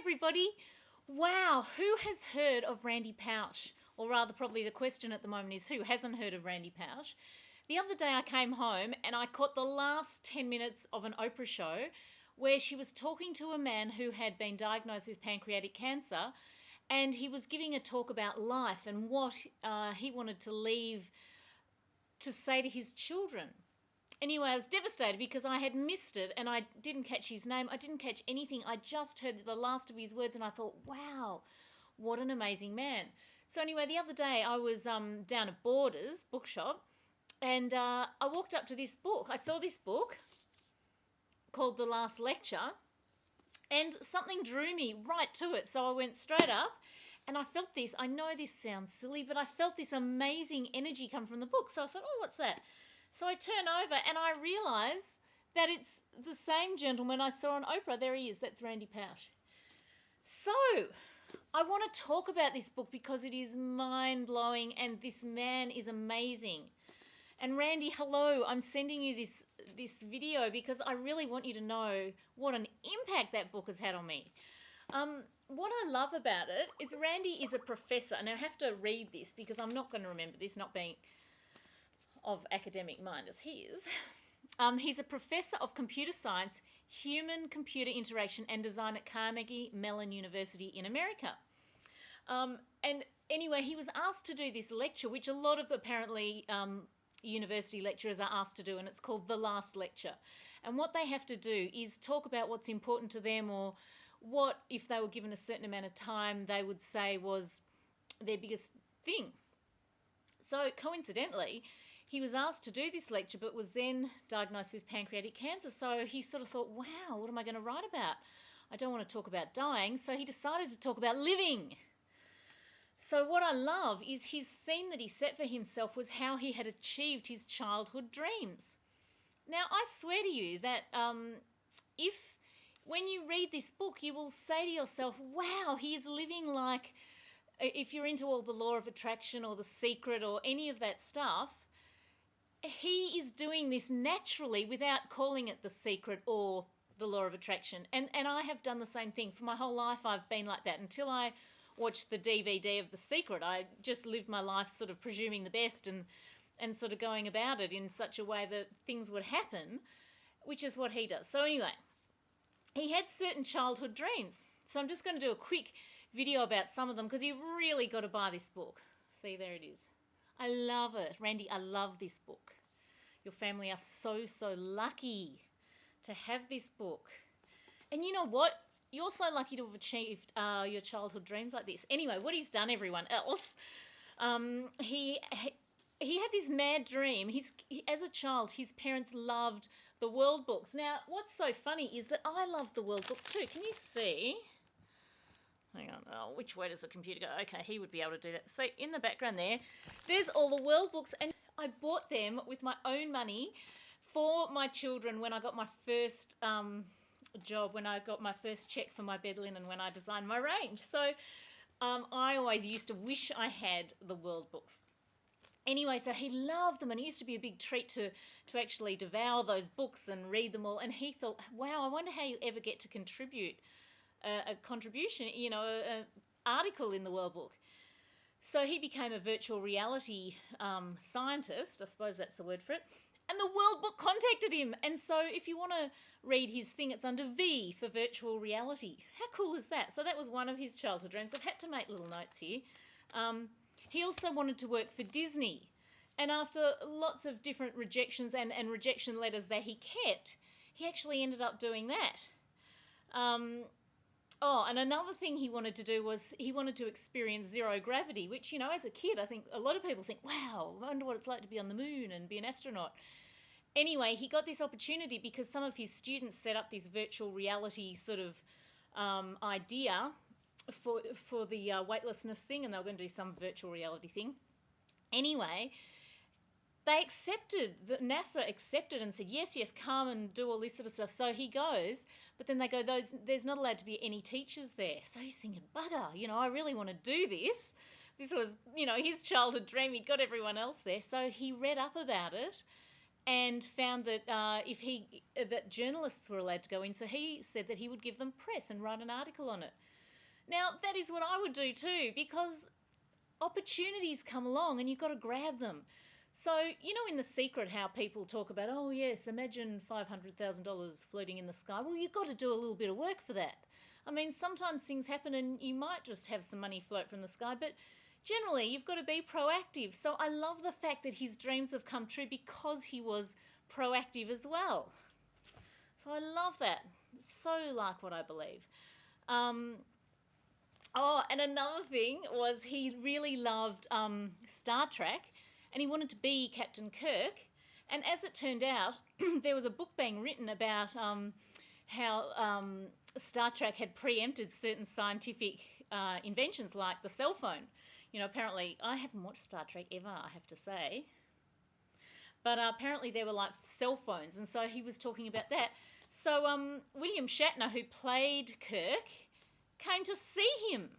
everybody. Wow, who has heard of Randy Pausch? Or rather, probably the question at the moment is who hasn't heard of Randy Pausch? The other day I came home and I caught the last 10 minutes of an Oprah show where she was talking to a man who had been diagnosed with pancreatic cancer, and he was giving a talk about life and what he wanted to leave to say to his children. Anyway, I was devastated because I had missed it and I didn't catch his name. I didn't catch anything. I just heard the last of his words and I thought, wow, what an amazing man. So anyway, the other day I was down at Borders bookshop and I walked up to this book. I saw this book called The Last Lecture and something drew me right to it. So I went straight up and I felt this. I know this sounds silly, but I felt this amazing energy come from the book. So I thought, oh, what's that? So I turn over and I realise that it's the same gentleman I saw on Oprah. There he is. That's Randy Pausch. So I want to talk about this book because it is mind-blowing and this man is amazing. And Randy, hello. I'm sending you this video because I really want you to know what an impact that book has had on me. What I love about it is Randy is a professor. And I have to read this because I'm not going to remember this, not being of academic mind as he is. He's a professor of computer science, human-computer interaction and design at Carnegie Mellon University in America. And anyway, he was asked to do this lecture, which a lot of apparently university lecturers are asked to do, and it's called The Last Lecture. And what they have to do is talk about what's important to them, or what, if they were given a certain amount of time, they would say was their biggest thing. So coincidentally, he was asked to do this lecture but was then diagnosed with pancreatic cancer. So he sort of thought, wow, what am I going to write about? I don't want to talk about dying. So he decided to talk about living. So what I love is his theme that he set for himself was how he had achieved his childhood dreams. Now, I swear to you that when you read this book, you will say to yourself, wow, he is living like, if you're into all the law of attraction or The Secret or any of that stuff, he is doing this naturally without calling it The Secret or the law of attraction. And I have done the same thing. For my whole life, I've been like that. Until I watched the DVD of The Secret, I just lived my life sort of presuming the best and sort of going about it in such a way that things would happen, which is what he does. So anyway, he had certain childhood dreams. So I'm just going to do a quick video about some of them because you've really got to buy this book. See, there it is. I love it. Randy, I love this book. Your family are so, so lucky to have this book. And you know what? You're so lucky to have achieved your childhood dreams like this. Anyway, what he's done, everyone else, he had this mad dream. As a child, his parents loved the world books. Now, what's so funny is that I love the world books too. Can you see? Hang on. Oh, which way does the computer go? Okay, he would be able to do that. So in the background there's all the world books, and I bought them with my own money for my children when I got my first job, when I got my first check for my bed linen, when I designed my range. So I always used to wish I had the world books. Anyway, so he loved them, and it used to be a big treat to actually devour those books and read them all. And he thought, wow, I wonder how you ever get to contribute a contribution, an article in the World Book. So he became a virtual reality scientist, I suppose that's the word for it, and the World Book contacted him. And so if you want to read his thing, it's under V for virtual reality. How cool is that? So that was one of his childhood dreams. I've had to make little notes here. He also wanted to work for Disney, and after lots of different rejections and rejection letters that he kept, he actually ended up doing that. And another thing he wanted to do was he wanted to experience zero gravity, which, as a kid, I think a lot of people think, wow, I wonder what it's like to be on the moon and be an astronaut. Anyway, he got this opportunity because some of his students set up this virtual reality sort of idea for the weightlessness thing, and they were going to do some virtual reality thing. Anyway, NASA accepted and said, yes, come and do all this sort of stuff. So he goes, but then they go, there's not allowed to be any teachers there. So he's thinking, bugger, I really want to do this. This was, his childhood dream. He'd got everyone else there. So he read up about it and found that that journalists were allowed to go in. So he said that he would give them press and write an article on it. Now, that is what I would do too, because opportunities come along and you've got to grab them. So, you know, in The Secret, how people talk about, oh, yes, imagine $500,000 floating in the sky. Well, you've got to do a little bit of work for that. I mean, sometimes things happen and you might just have some money float from the sky, but generally you've got to be proactive. So I love the fact that his dreams have come true because he was proactive as well. So I love that. It's so like what I believe. Oh, and another thing was he really loved Star Trek, and he wanted to be Captain Kirk. And as it turned out, there was a book being written about how Star Trek had preempted certain scientific inventions like the cell phone. You know, apparently, I haven't watched Star Trek ever, I have to say. But apparently there were like cell phones, and so he was talking about that. So William Shatner, who played Kirk, came to see him.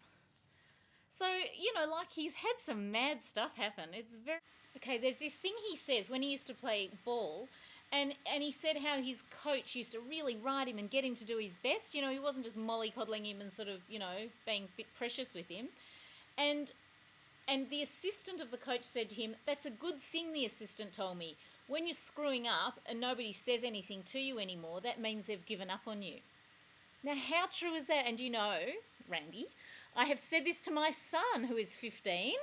So, you know, like he's had some mad stuff happen. It's very... Okay, there's this thing he says when he used to play ball, and he said how his coach used to really ride him and get him to do his best. You know, he wasn't just mollycoddling him and sort of, you know, being a bit precious with him. And the assistant of the coach said to him, "That's a good thing," the assistant told me. "When you're screwing up and nobody says anything to you anymore, that means they've given up on you." Now, how true is that? And you know, Randy, I have said this to my son, who is 15,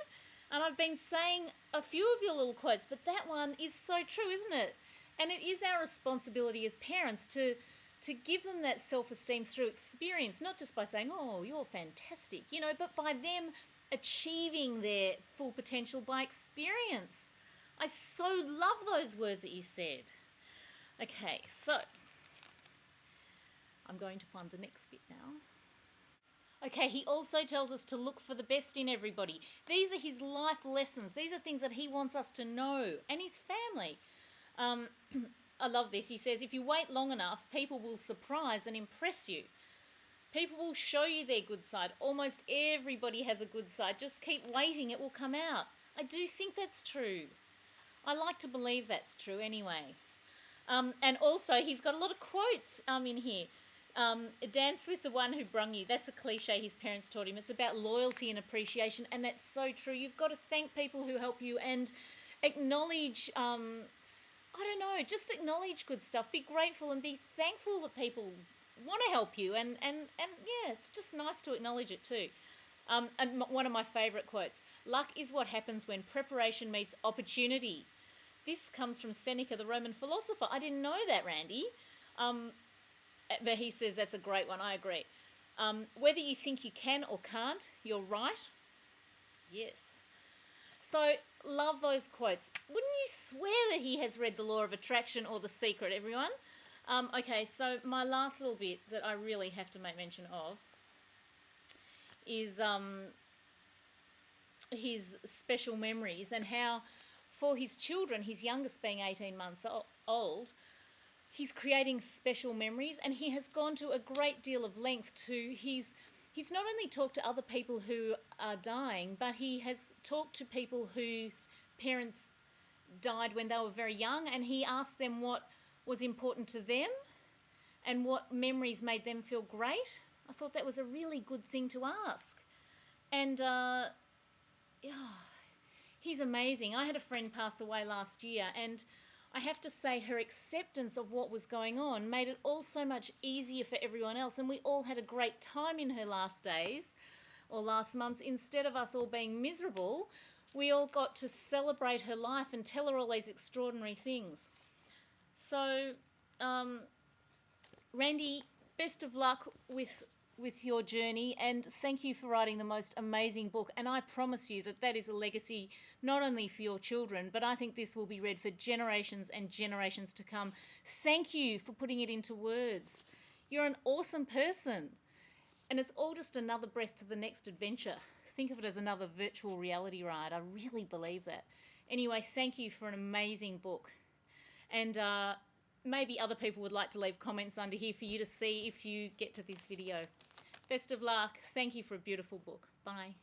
and I've been saying a few of your little quotes, but that one is so true, isn't it? And it is our responsibility as parents to give them that self-esteem through experience, not just by saying, "Oh, you're fantastic," you know, but by them achieving their full potential by experience. I so love those words that you said. Okay, so I'm going to find the next bit now. Okay, he also tells us to look for the best in everybody. These are his life lessons. These are things that he wants us to know, and his family. I love this. He says, if you wait long enough, people will surprise and impress you. People will show you their good side. Almost everybody has a good side. Just keep waiting, it will come out. I do think that's true. I like to believe that's true anyway. And also, he's got a lot of quotes in here. Dance with the one who brung you. That's a cliche his parents taught him. It's about loyalty and appreciation, and that's so true. You've got to thank people who help you and acknowledge, I don't know, just acknowledge good stuff. Be grateful and be thankful that people want to help you, and yeah, it's just nice to acknowledge it too. And one of my favourite quotes, luck is what happens when preparation meets opportunity. This comes from Seneca, the Roman philosopher. I didn't know that, Randy. But he says that's a great one. I agree. Whether you think you can or can't, you're right. Yes. So, love those quotes. Wouldn't you swear that he has read The Law of Attraction or The Secret, everyone? Okay, so my last little bit that I really have to make mention of is his special memories, and how for his children, his youngest being 18 months old, he's creating special memories, and he has gone to a great deal of length to he's not only talked to other people who are dying, but he has talked to people whose parents died when they were very young, and he asked them what was important to them and what memories made them feel great. I thought that was a really good thing to ask. And he's amazing. I had a friend pass away last year, and I have to say her acceptance of what was going on made it all so much easier for everyone else, and we all had a great time in her last days or last months. Instead of us all being miserable, we all got to celebrate her life and tell her all these extraordinary things. So, Randy, best of luck with your journey, and thank you for writing the most amazing book. And I promise you that is a legacy not only for your children, but I think this will be read for generations and generations to come. Thank you for putting it into words. You're an awesome person, and it's all just another breath to the next adventure. Think of it as another virtual reality ride. I really believe that. Anyway, thank you for an amazing book. And maybe other people would like to leave comments under here for you to see if you get to this video. Best of luck. Thank you for a beautiful book. Bye.